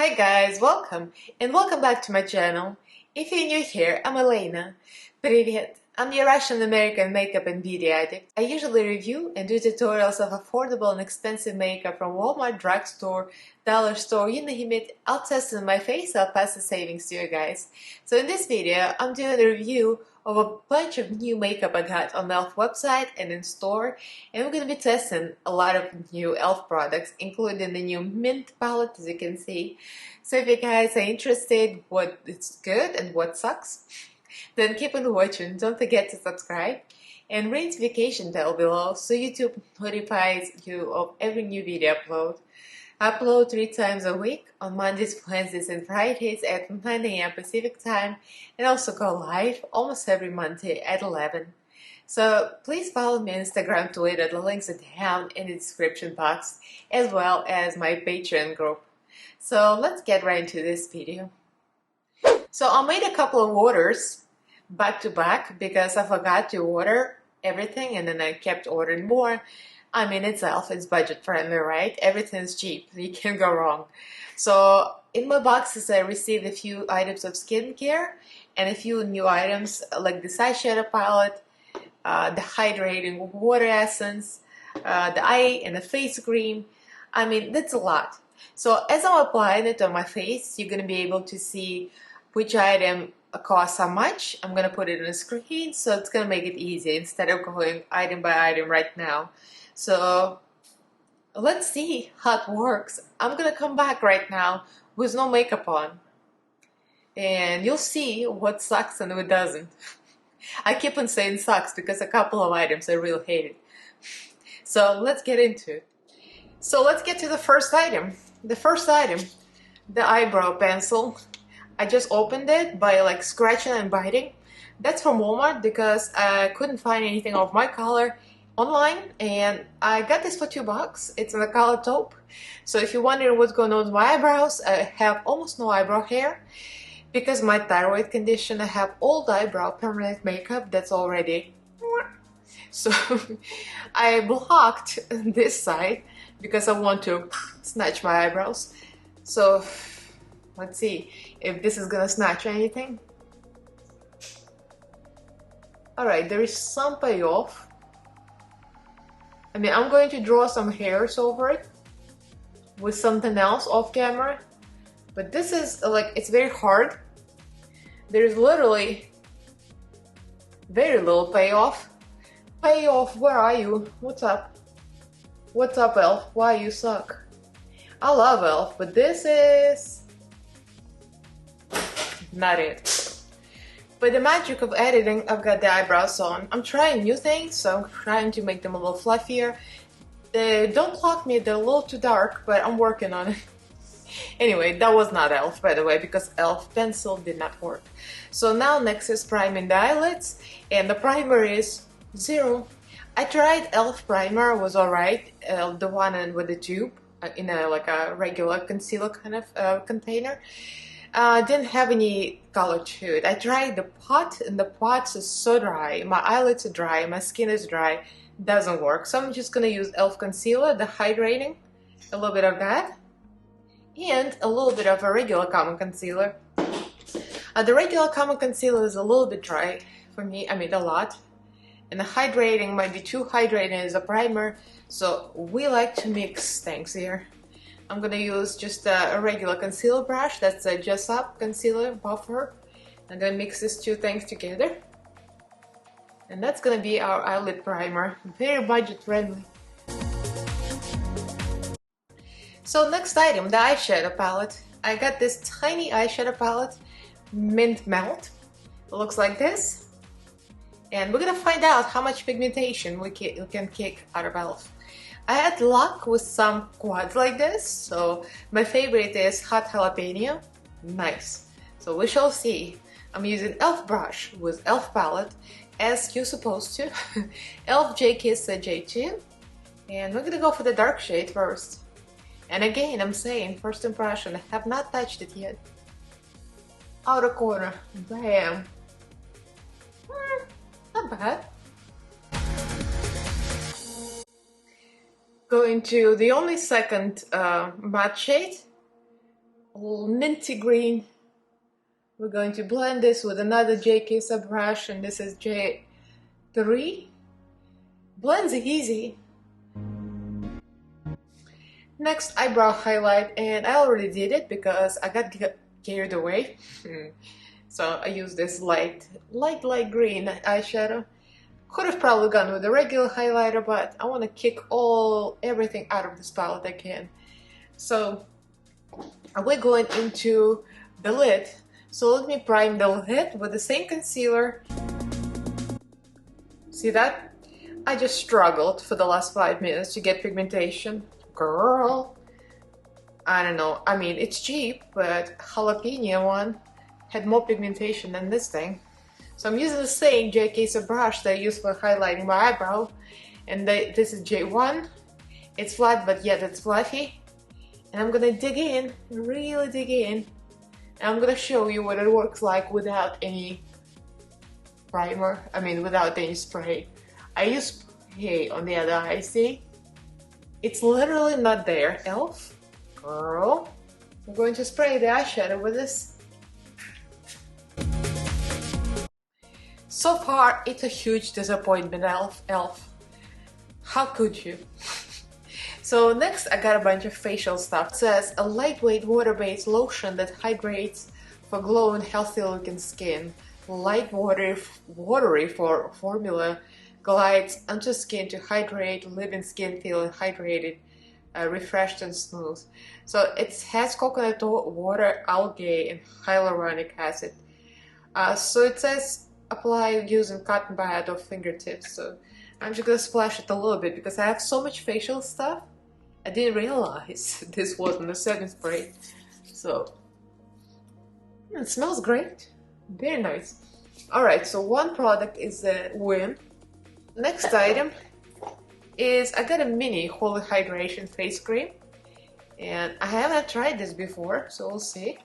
Hi guys, welcome and welcome back to my channel. If you're new here, I'm Elaina. Привет! I'm the Russian American makeup and beauty addict. I usually review and do tutorials of affordable and expensive makeup from Walmart, drugstore, dollar store, you name it. I'll test it on my face, I'll pass the savings to you guys. So in this video, I'm doing a review of a bunch of new makeup I got on the e.l.f. website and in store, and we're going to be testing a lot of new e.l.f. products, including the new mint palette, as you can see. So if you guys are interested what is good and what sucks, then keep on watching. Don't forget to subscribe and ring the notification bell below so YouTube notifies you of every new video upload. I upload 3 times a week on Mondays, Wednesdays, and Fridays at 9 AM Pacific time, and also go live almost every Monday at 11. So please follow me on Instagram, Twitter. The links are down in the description box, as well as my Patreon group. So let's get right into this video. So I made a couple of orders back to back because I forgot to order everything and then I kept ordering more. I mean, it's e.l.f., it's budget friendly, right? Everything's cheap, you can't go wrong. So in my boxes I received a few items of skincare and a few new items like this eyeshadow palette, the hydrating water essence, the eye and the face cream. I mean, that's a lot. So as I'm applying it on my face, you're going to be able to see which item costs how much. I'm going to put it on the screen, so it's going to make it easy instead of going item by item right now. So let's see how it works. I'm going to come back right now with no makeup on, and you'll see what sucks and what doesn't. I keep on saying sucks because a couple of items I really hated. So let's get into it. So let's get to the first item. The first item, the eyebrow pencil. I just opened it by like scratching and biting. That's from Walmart because I couldn't find anything of my color online, and I got this for $2. It's in the color taupe. So if you're wondering what's going on with my eyebrows, I have almost no eyebrow hair because my thyroid condition. I have old eyebrow permanent makeup that's already. So I blocked this side because I want to snatch my eyebrows. So let's see if this is gonna snatch anything. Alright, there is some payoff. I mean, I'm going to draw some hairs over it with something else off camera, but this is like, it's very hard. There's literally very little payoff. Payoff, where are you? What's up? What's up, e.l.f.? Why you suck? I love e.l.f., but this is not it. But the magic of editing, I've got the eyebrows on. I'm trying new things, so I'm trying to make them a little fluffier. They don't block me, they're a little too dark, but I'm working on it. Anyway, that was not e.l.f., by the way, because e.l.f. pencil did not work. So now next is priming the eyelids, and the primer is 0. I tried e.l.f. primer, was alright, the one with the tube, in a like a regular concealer kind of container. Didn't have any color to it. I tried the pot, and the pot is so dry. My eyelids are dry, my skin is dry, doesn't work. So I'm just gonna use e.l.f. concealer, the hydrating, a little bit of that, and a little bit of a regular common concealer. The regular common concealer is a little bit dry for me, I mean a lot. And the hydrating might be too hydrating as a primer, so we like to mix things here. I'm gonna use just a regular concealer brush, that's a Just Up concealer buffer. I'm gonna mix these two things together. And that's gonna be our eyelid primer, very budget friendly. So next item, the eyeshadow palette. I got this tiny eyeshadow palette, Mint Melt. It looks like this. And we're gonna find out how much pigmentation we can kick out of e.l.f. I had luck with some quads like this, so my favorite is Hot Jalapeno. Nice. So we shall see. I'm using e.l.f. brush with e.l.f. palette, as you're supposed to. e.l.f. J Kiss J2. And we're gonna go for the dark shade first. And again, I'm saying, first impression, I have not touched it yet. Outer corner, bam. Not bad. Go into the only second matte shade minty green. We're going to blend this with another JK brush, and this is J3. Blends easy. Next, eyebrow highlight, and I already did it because I got carried away. So I use this light green eyeshadow. Could have probably gone with a regular highlighter, but I want to kick everything out of this palette again. So we're going into the lid. So let me prime the lid with the same concealer. See that? I just struggled for the last 5 minutes to get pigmentation. Girl, I don't know. I mean, it's cheap, but jalapeno one had more pigmentation than this thing. So I'm using the same JK brush that I use for highlighting my eyebrow. And this is J1. It's flat, but yet it's fluffy. And I'm gonna dig in, really dig in. And I'm gonna show you what it works like without any primer. I mean, without any spray. I use spray on the other eye, see? It's literally not there. Elf, girl. I'm going to spray the eyeshadow with this. So far, it's a huge disappointment, Elf. How could you? So next, I got a bunch of facial stuff. It says a lightweight water-based lotion that hydrates for glowing, healthy-looking skin. Light watery for formula glides onto skin to hydrate, leaving skin feeling hydrated, refreshed and smooth. So it has coconut water, algae, and hyaluronic acid. So it says apply using cotton pad or fingertips. So I'm just gonna splash it a little bit because I have so much facial stuff. I didn't realize this wasn't a setting spray. So it smells great, very nice. All right, so one product is the WIM. Next item is I got a mini Holy Hydration face cream, and I haven't tried this before, so we'll see.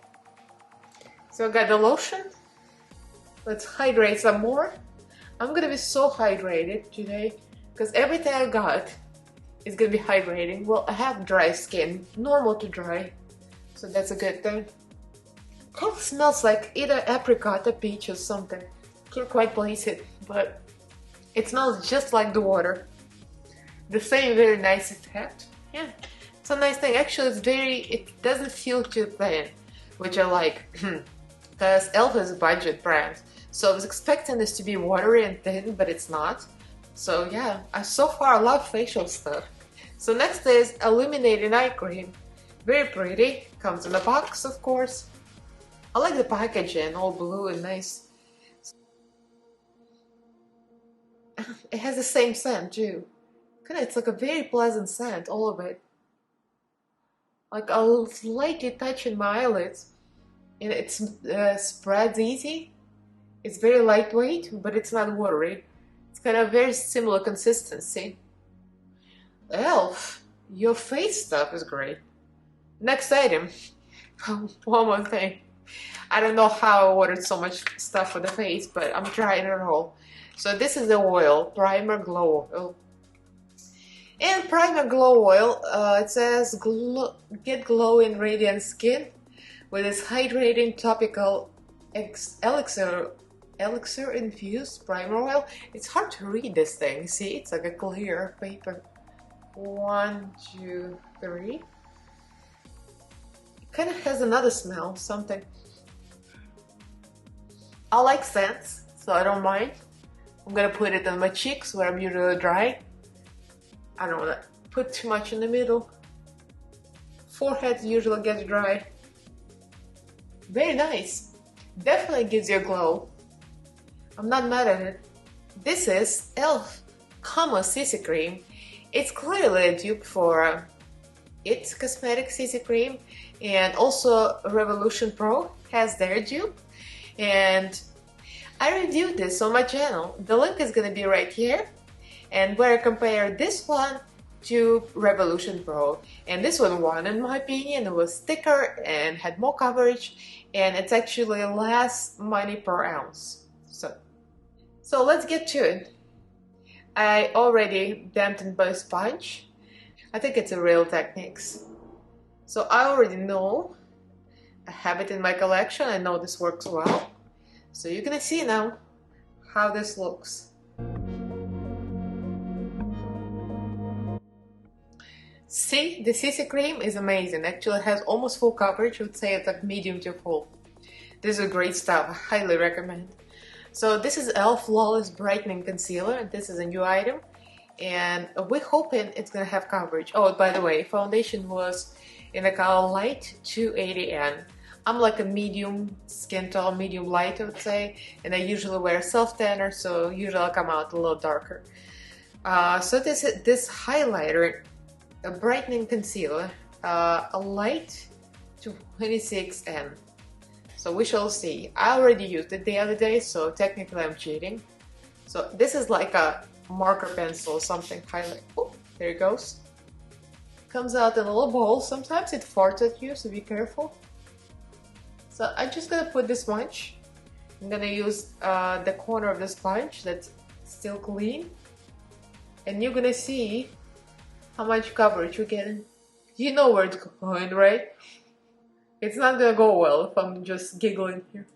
So I got the lotion. Let's hydrate some more. I'm gonna be so hydrated today because everything I got is gonna be hydrating. Well, I have dry skin, normal to dry, so that's a good thing. Kind of smells like either apricot or peach or something. Can't quite place it, but it smells just like the water. The same very nice effect. Yeah, it's a nice thing. Actually, it doesn't feel too thin, which I like. Because Elf is a budget brand. So I was expecting this to be watery and thin, but it's not. So yeah, I so far love facial stuff. So next is Illuminating Eye Cream. Very pretty. Comes in a box, of course. I like the packaging, all blue and nice. It has the same scent too. It's like a very pleasant scent, all of it. Like I'll slightly touching my eyelids, and it spreads easy. It's very lightweight, but it's not watery. It's kind of very similar consistency. Elf, your face stuff is great. Next item. One more thing. I don't know how I ordered so much stuff for the face, but I'm trying it all. So this is the oil, Primer Glow Oil. And Primer Glow Oil, it says get glowing radiant skin with this hydrating topical elixir infused primer oil. It's hard to read this thing. See, it's like a clear paper. 1, 2, 3. It kind of has another smell, something. I like scents, so I don't mind. I'm gonna put it on my cheeks where I'm usually dry. I don't want to put too much in the middle. Forehead usually gets dry. Very nice. Definitely gives you a glow. I'm not mad at it. This is ELF CAMO CC CREAM. It's clearly a dupe for It's Cosmetic CC CREAM, and also Revolution Pro has their dupe. And I reviewed this on my channel. The link is gonna be right here. And where I compare this one to Revolution Pro. And this one won, in my opinion. It was thicker and had more coverage, and it's actually less money per ounce. So let's get to it. I already dampened by sponge. I think it's a Real Techniques. So I already know I have it in my collection. I know this works well. So you're gonna see now how this looks. See, the CC cream is amazing. Actually, it has almost full coverage. I would say it's like medium to full. This is great stuff. I highly recommend. So this is e.l.f. Flawless Brightening Concealer, and this is a new item. And we're hoping it's gonna have coverage. Oh, by the way, foundation was in the color light 280N. I'm like a medium skin tone, medium light, I would say, and I usually wear self-tanner, so usually I'll come out a little darker. So this highlighter, a brightening concealer, a light 26N. So we shall see. I already used it the other day, so technically I'm cheating. So this is like a marker pencil or something, highlight. Oh, there it goes. Comes out in a little bowl. Sometimes it farts at you, so be careful. So I'm just gonna put this much. I'm gonna use the corner of the sponge that's still clean. And you're gonna see how much coverage you're getting. You know where it's going, right? It's not gonna go well if I'm just giggling here.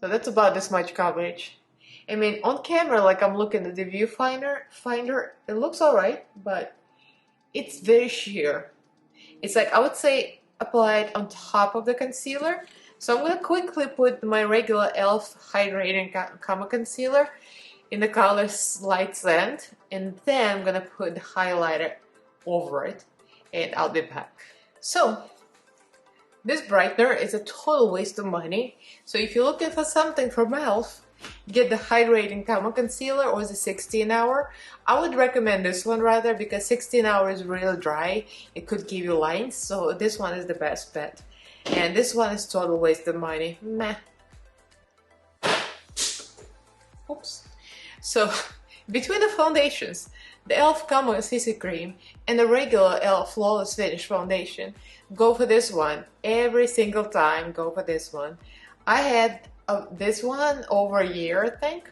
So that's about this much coverage. I mean, on camera, like I'm looking at the viewfinder, it looks alright, but it's very sheer. It's like, I would say, apply it on top of the concealer. So I'm gonna quickly put my regular e.l.f. Hydrating Camo Concealer in the color Light Sand, and then I'm gonna put the highlighter over it, and I'll be back. So this brightener is a total waste of money. So if you're looking for something from e.l.f., get the Hydrating Camo Concealer or the 16 hour. I would recommend this one rather, because 16 hour is really dry. It could give you lines, so this one is the best bet. And this one is total waste of money. Meh. Oops. So between the foundations, the e.l.f. Camo CC Cream and the regular e.l.f. Flawless Finish Foundation, go for this one. Every single time, go for this one. I had this one over a year, I think.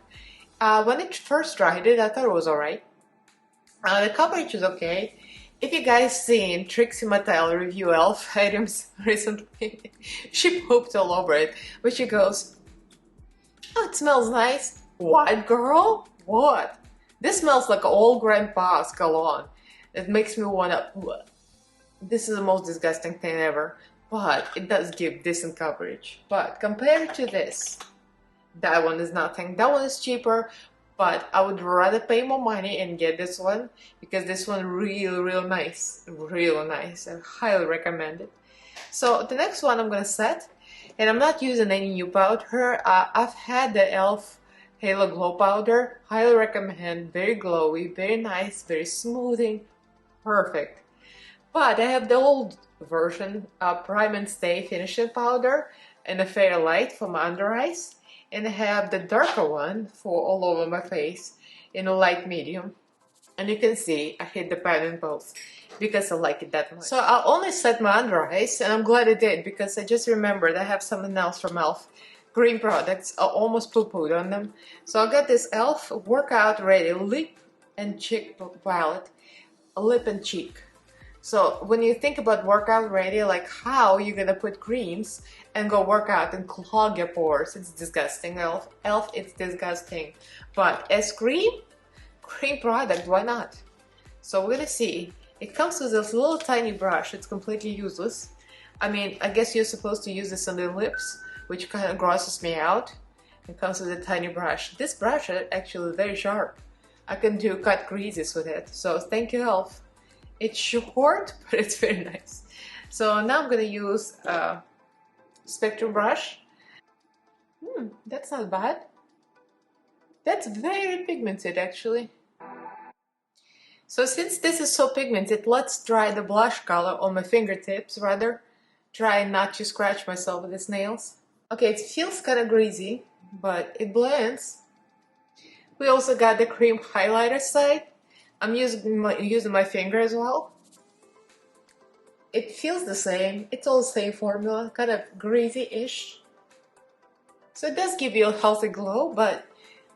When I first tried it, I thought it was alright. The coverage is okay. If you guys seen Trixie Mattel review e.l.f. items recently, she pooped all over it. But she goes, oh, it smells nice. What, girl? What? This smells like old grandpa's cologne. It makes me wanna... This is the most disgusting thing ever. But it does give decent coverage. But compared to this, that one is nothing. That one is cheaper, but I would rather pay more money and get this one, because this one real nice. Real nice. I highly recommend it. So the next one I'm gonna set, and I'm not using any new powder. I've had the e.l.f. Halo Glow Powder. Highly recommend. Very glowy, very nice, very smoothing. Perfect. But I have the old version, Prime and Stay Finishing Powder and a Fair Light for my under eyes. And I have the darker one for all over my face in a light medium. And you can see I hit the pan in both because I like it that much. So I only set my under eyes, and I'm glad I did, because I just remembered I have something else from e.l.f. Green products. I almost poo-pooed on them. So I got this e.l.f. Workout Ready Lip and Cheek Palette. Lip and cheek. So when you think about workout ready, like how you're gonna put creams and go work out and clog your pores, it's disgusting. e.l.f. It's disgusting. But as cream product, why not? So we're gonna see. It comes with this little tiny brush. It's completely useless. I mean, I guess you're supposed to use this on the lips, which kind of grosses me out. It comes with a tiny brush. This brush is actually very sharp. I can cut creases with it. So thank you, e.l.f. It's short, but it's very nice. So now I'm gonna use a spectrum brush. That's not bad. That's very pigmented, actually. So since this is so pigmented, let's try the blush color on my fingertips, rather. Try not to scratch myself with these nails. Okay, it feels kind of greasy, but it blends. We also got the cream highlighter side. I'm using my finger as well. It feels the same. It's all the same formula, kind of greasy-ish. So it does give you a healthy glow, but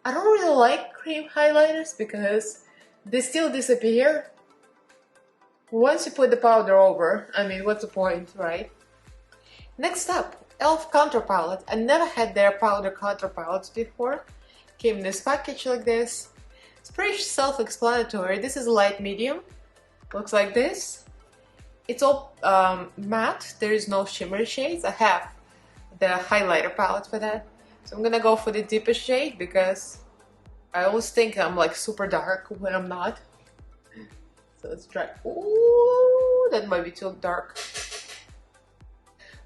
I don't really like cream highlighters because they still disappear. Once you put the powder over, I mean, what's the point, right? Next up, e.l.f. Contour Palette. I never had their powder contour palettes before. Came in this package like this. It's pretty self-explanatory. This is light medium. Looks like this. It's all matte. There is no shimmery shades. I have the highlighter palette for that. So I'm gonna go for the deepest shade because I always think I'm like super dark when I'm not. So let's try. Ooh, that might be too dark.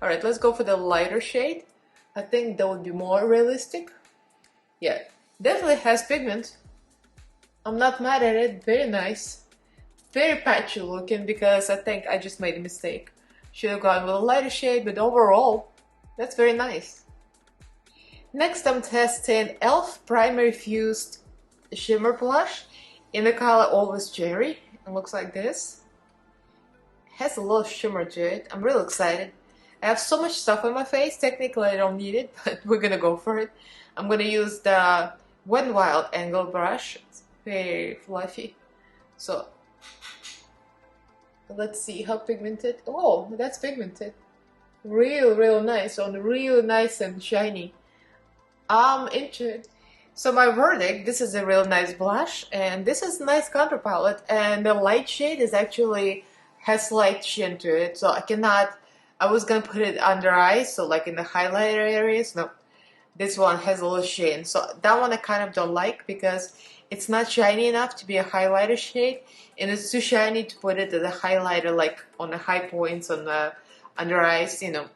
Alright, let's go for the lighter shade. I think that would be more realistic. Yeah, definitely has pigment. I'm not mad at it. Very nice. Very patchy looking because I think I just made a mistake. Should have gone with a lighter shade, but overall, that's very nice. Next, I'm testing e.l.f. Primer-Infused Shimmer Blush in the color Always Cherry. It looks like this. It has a little shimmer to it. I'm really excited. I have so much stuff on my face. Technically, I don't need it, but we're gonna go for it. I'm gonna use the Wet n Wild angle brush. It's very fluffy. So let's see how pigmented. Oh, that's pigmented. Real nice. On real nice and shiny. I'm into it. So my verdict, this is a real nice blush, and this is a nice contour palette, and the light shade is actually has slight sheen to it. So I was gonna put it under eyes, so like in the highlighter areas. No, this one has a little sheen. So that one I kind of don't like because it's not shiny enough to be a highlighter shade, and it's too shiny to put it as a highlighter, like on the high points on the under eyes. You know,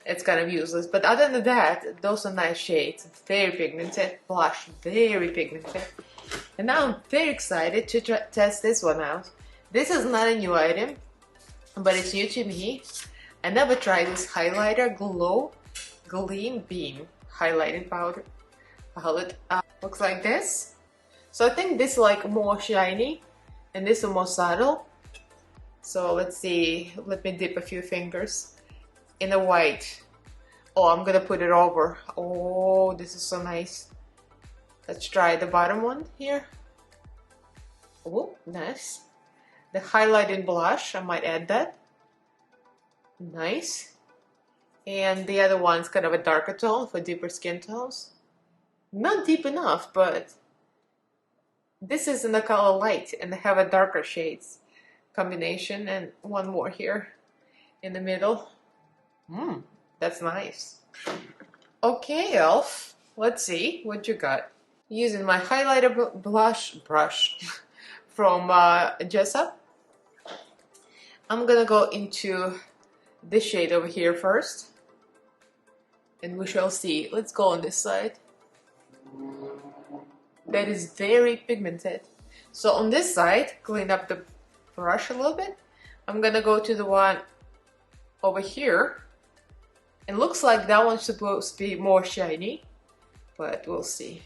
it's kind of useless. But other than that, those are nice shades. Very pigmented blush, very pigmented. And now I'm very excited to test this one out. This is not a new item, but it's new to me. I never tried this highlighter Gleam Beam highlighting powder palette. Looks like this. So I think this is like more shiny and this is more subtle. So let's see, let me dip a few fingers in the white. Oh, I'm gonna put it over. Oh, this is so nice. Let's try the bottom one here. Oh, nice. The highlighting blush, I might add that. Nice. And the other one's kind of a darker tone for deeper skin tones. Not deep enough, but this is in the color light and they have a darker shades combination, and one more here in the middle. That's nice. Okay, e.l.f. Let's see what you got. Using my highlighter brush from Jessup. I'm gonna go into this shade over here first, and we shall see. Let's go on this side. That is very pigmented. So on this side, clean up the brush a little bit. I'm gonna go to the one over here. It looks like that one's supposed to be more shiny, but we'll see.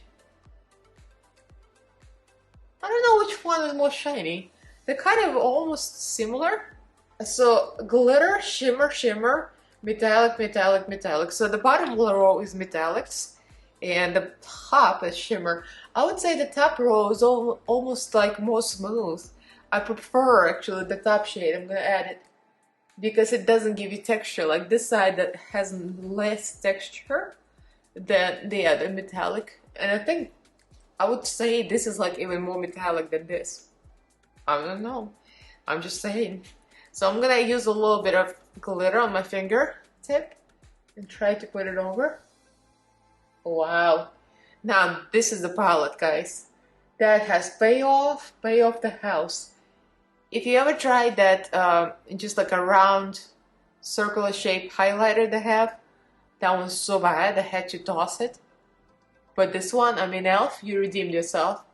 I don't know which one is more shiny. They're kind of almost similar. So glitter, shimmer, metallic. So the bottom row is metallics and the top is shimmer. I would say the top row is almost like more smooth. I prefer actually the top shade. I'm gonna add it because it doesn't give you texture like this side that has less texture than the other metallic. And I think I would say this is like even more metallic than this. I don't know. I'm just saying. So I'm gonna use a little bit of glitter on my finger tip and try to put it over. Wow. Now this is the palette, guys. That has pay off the house. If you ever tried that just like a round circular shape highlighter they have, that one's so bad I had to toss it. But this one, I mean, e.l.f., you redeemed yourself.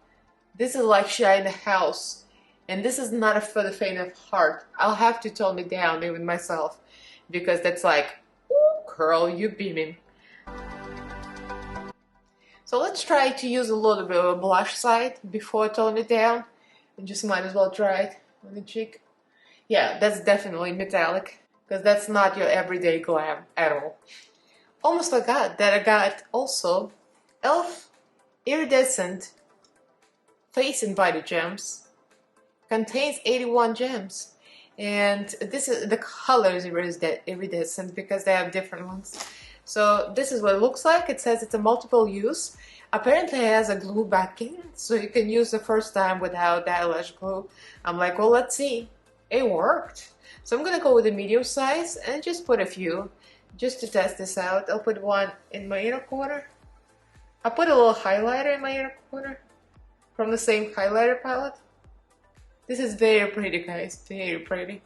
This is like shine the house. And this is not for the faint of heart. I'll have to tone it down even myself because that's like, ooh, girl, you beaming. So let's try to use a little bit of a blush side before toning it down. And just might as well try it on the cheek. Yeah, that's definitely metallic because that's not your everyday glam at all. Almost forgot that I got also e.l.f. Iridescent Face and Body Gems. Contains 81 gems. and this is the color is iridescent because they have different ones. So this is what it looks like. It says it's a multiple use. Apparently it has a glue backing, so you can use the first time without the eyelash glue. I'm like, well, let's see. It worked. So I'm gonna go with a medium size and just put a few just to test this out. I'll put one in my inner corner. I'll put a little highlighter in my inner corner from the same highlighter palette. This is very pretty, guys, very pretty.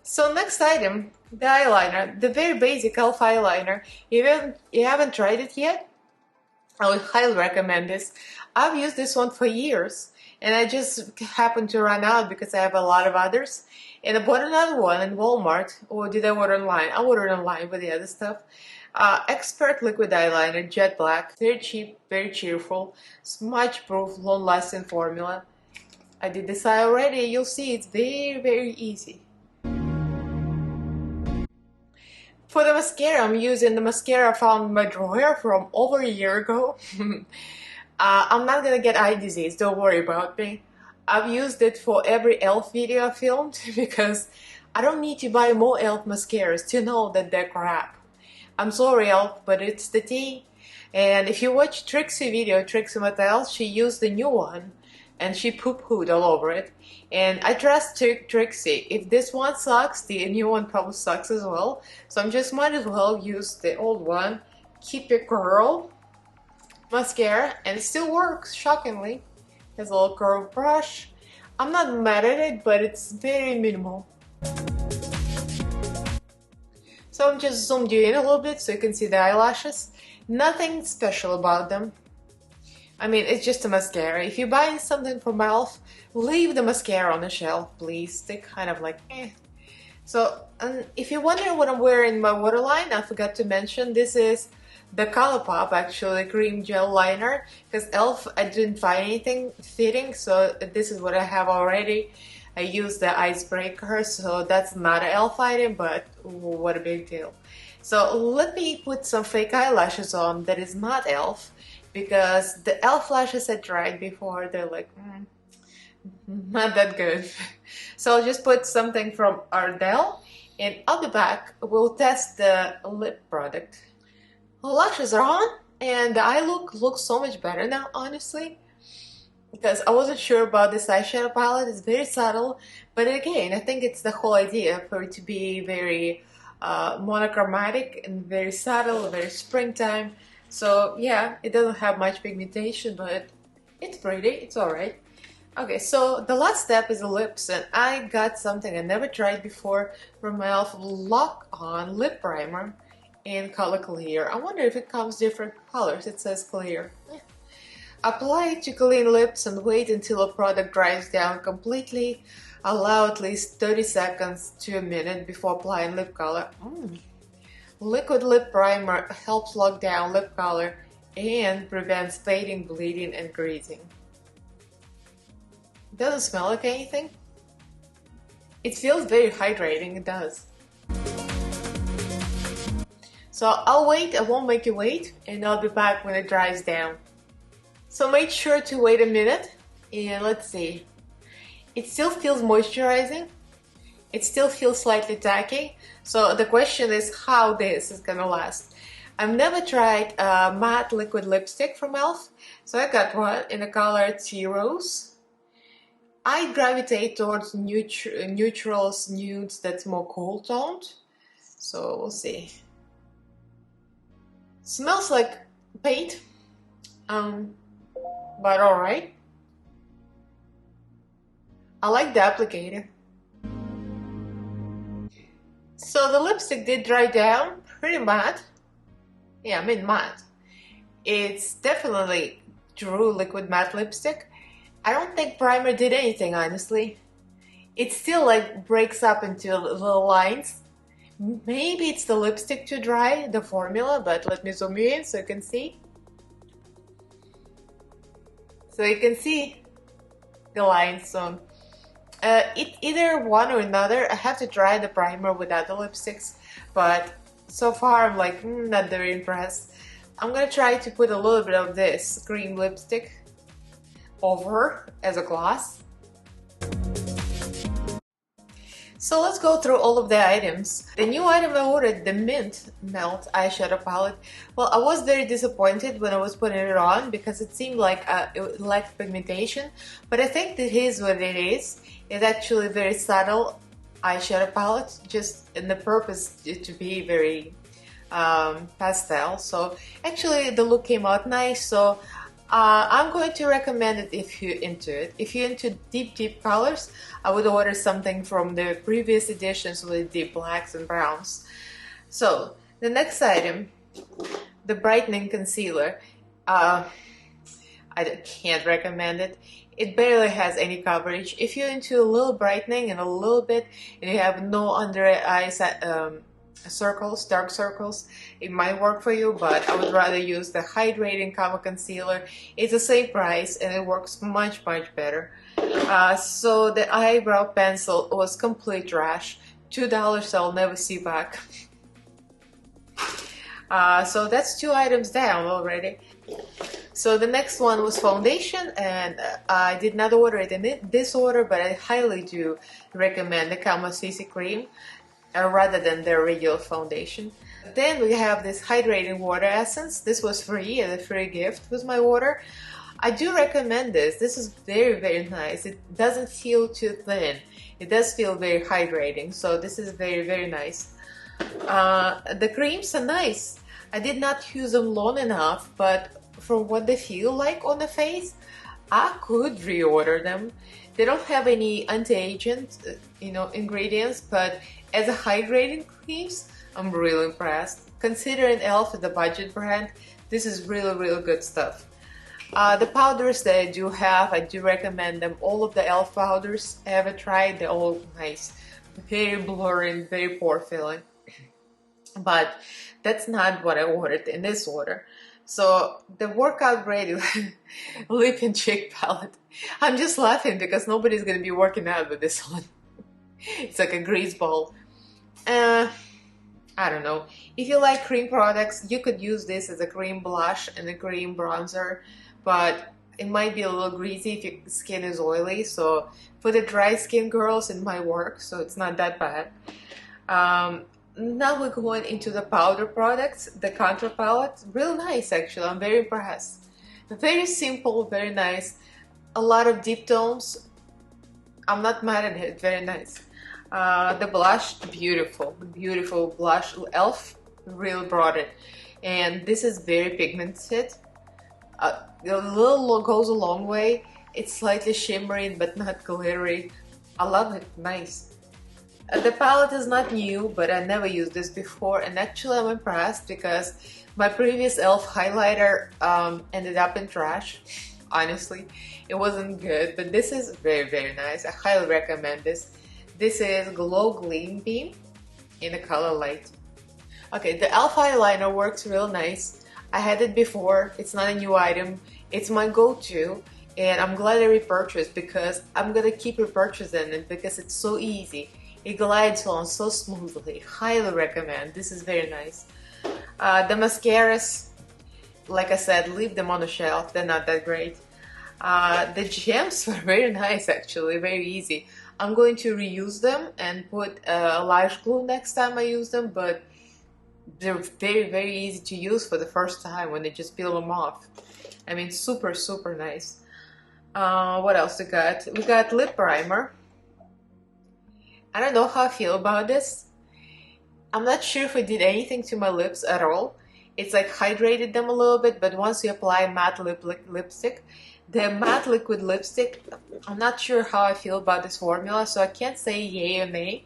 So next item, the eyeliner, the very basic e.l.f. eyeliner. If you haven't tried it yet, I would highly recommend this. I've used this one for years, and I just happened to run out because I have a lot of others. And I bought another one in Walmart, or did I order online? I ordered online with the other stuff. Expert liquid eyeliner, jet black, very cheap, very cheerful, smudge proof, long lasting formula. I did this eye already. You'll see it's very, very easy. For the mascara, I'm using the mascara I found in my drawer from over a year ago. I'm not gonna get eye disease, don't worry about me. I've used it for every e.l.f. video I filmed because I don't need to buy more e.l.f. mascaras to know that they're crap. I'm sorry, e.l.f., but it's the tea. And if you watch Trixie video, Trixie Mattel, she used the new one and she poo-pooed all over it. And I trust Trixie. If this one sucks, the new one probably sucks as well. So I'm just might as well use the old one. Keep It Girl mascara, and it still works, shockingly. Has a little curved brush. I'm not mad at it, but it's very minimal. So I'm just zoomed you in a little bit so you can see the eyelashes. Nothing special about them. I mean, it's just a mascara. If you're buying something from e.l.f., leave the mascara on the shelf, please. They're kind of like, eh. So, if you're wondering what I'm wearing in my waterline, I forgot to mention, this is the ColourPop, actually, cream gel liner. Because e.l.f., I didn't find anything fitting, so this is what I have already. I used the Icebreaker, so that's not an e.l.f. item, but what a big deal. So, let me put some fake eyelashes on that is not e.l.f., because the e.l.f. lashes I tried before, they're like, not that good. So I'll just put something from Ardell, and I'll be back. We'll test the lip product. The lashes are on, and the eye look looks so much better now, honestly, because I wasn't sure about this eyeshadow palette. It's very subtle, but again, I think it's the whole idea for it to be very monochromatic and very subtle, very springtime. So yeah, it doesn't have much pigmentation, but it's pretty, it's alright. Okay, so the last step is the lips, and I got something I never tried before from my e.l.f. Lock On Lip Primer in color Clear. I wonder if it comes different colors. It says clear. Apply it to clean lips and wait until a product dries down completely. Allow at least 30 seconds to a minute before applying lip color. Liquid lip primer helps lock down lip color and prevents fading, bleeding, and greasing. Doesn't smell like anything. It feels very hydrating, it does. So I'll wait, I won't make you wait, and I'll be back when it dries down. So make sure to wait a minute, and let's see. It still feels moisturizing. It still feels slightly tacky. So the question is how this is gonna last. I've never tried a matte liquid lipstick from e.l.f. So I got one in the color Tea Rose. I gravitate towards neutrals, nudes that's more cool toned. So we'll see. Smells like paint, but alright. I like the applicator. So the lipstick did dry down, pretty matte. Yeah, I mean matte. It's definitely true liquid matte lipstick. I don't think primer did anything, honestly. It still like breaks up into little lines. Maybe it's the lipstick too dry, the formula, but let me zoom you in so you can see. So you can see the lines. So either one or another. I have to try the primer with other lipsticks, but so far I'm like not very impressed. I'm gonna try to put a little bit of this cream lipstick over as a gloss. So let's go through all of the items. The new item I ordered, the Mint Melt eyeshadow palette. Well, I was very disappointed when I was putting it on because it seemed like it lacked pigmentation, but I think that is what it is. It's actually a very subtle eyeshadow palette, just in the purpose to be very pastel. So actually the look came out nice, so I'm going to recommend it if you're into it. If you're into deep colors, I would order something from the previous editions with deep blacks and browns. So the next item, the brightening concealer. I can't recommend it. It barely has any coverage. If you're into a little brightening and a little bit, and you have no under eyes circles, dark circles, it might work for you, but I would rather use the Hydrating CAMO concealer. It's the same price and it works much better. So the eyebrow pencil was complete trash. $2 I'll never see back. So that's 2 items down already. So the next one was foundation, and I did not order it in this order, but I highly do recommend the CAMO CC CREAM rather than the regular foundation. Then we have this hydrating water essence. This was free, a free gift with my order. I do recommend this. This is very nice. It doesn't feel too thin. It does feel very hydrating, so this is very nice. The creams are nice. I did not use them long enough, but from what they feel like on the face, I could reorder them. They don't have any anti-aging, ingredients, but as a hydrating creams, I'm really impressed. Considering e.l.f. is a budget brand, this is really good stuff. The powders that I do recommend them. All of the e.l.f. powders I ever tried, they're all nice. Very blurry and very pore filling. But that's not what I ordered in this order. So the workout ready lip and cheek palette. I'm just laughing because nobody's gonna be working out with this one. It's like a grease ball. I don't know. If you like cream products, you could use this as a cream blush and a cream bronzer, but it might be a little greasy if your skin is oily. So for the dry skin girls, it might work. So it's not that bad. Now we're going into the powder products, the contour palette. Real nice, actually. I'm very impressed. Very simple, very nice. A lot of deep tones. I'm not mad at it. Very nice. The blush, beautiful blush. e.l.f. really brought it. And this is very pigmented. A little goes a long way. It's slightly shimmering but not glittery. I love it. Nice. The palette is not new, but I never used this before, and actually I'm impressed because my previous e.l.f. highlighter ended up in trash. Honestly, it wasn't good, but this is very nice. I highly recommend this. This is Glow Gleam Beam in the color light. Okay, the e.l.f. eyeliner works real nice. I had it before. It's not a new item. It's my go-to, and I'm glad I repurchased because I'm gonna keep repurchasing it because it's so easy. It glides on so smoothly. Highly recommend. This is very nice. The mascaras, like I said, leave them on the shelf. They're not that great. The gems were very nice, actually. Very easy. I'm going to reuse them and put lash glue next time I use them, but they're very easy to use for the first time when they just peel them off. I mean, super nice. What else we got? We got lip primer. I don't know how I feel about this. I'm not sure if it did anything to my lips at all. It's like hydrated them a little bit, but once you apply matte lipstick, the matte liquid lipstick, I'm not sure how I feel about this formula, so I can't say yay or nay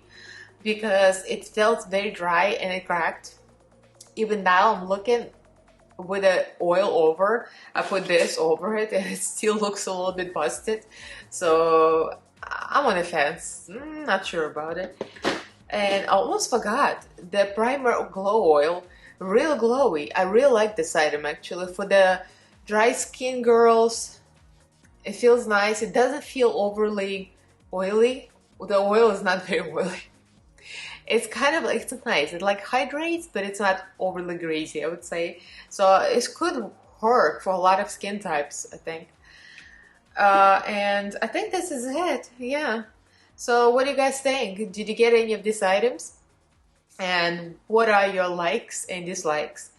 because it felt very dry and it cracked. Even now I'm looking with the oil over. I put this over it and it still looks a little bit busted. So I'm on the fence. Not sure about it. And I almost forgot the primer glow oil. Real glowy. I really like this item actually. For the dry skin girls, it feels nice. It doesn't feel overly oily. The oil is not very oily. It's kind of like, it's nice. It like hydrates, but it's not overly greasy, I would say. So it could work for a lot of skin types, I think. And I think this is it. Yeah. So what do you guys think? Did you get any of these items? And what are your likes and dislikes?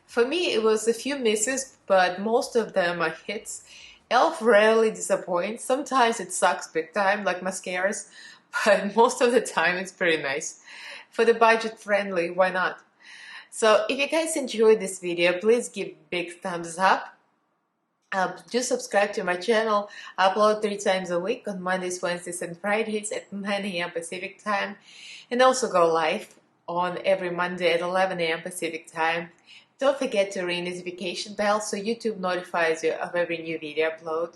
For me, it was a few misses, but most of them are hits. Elf rarely disappoints. Sometimes it sucks big time, like mascaras, but most of the time it's pretty nice. For the budget friendly, why not? So if you guys enjoyed this video, please give big thumbs up. Do subscribe to my channel. I upload 3 times a week on Mondays, Wednesdays, and Fridays at 9 a.m. Pacific time, and also go live on every Monday at 11 a.m. Pacific time. Don't forget to ring the notification bell so YouTube notifies you of every new video upload.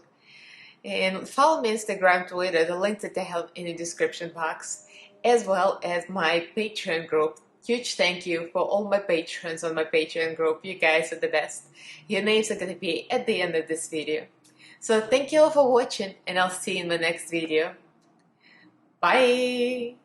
And follow me on Instagram, Twitter, the links that I have in the description box, as well as my Patreon group. Huge thank you for all my patrons on my Patreon group. You guys are the best. Your names are going to be at the end of this video. So thank you all for watching, and I'll see you in my next video. Bye!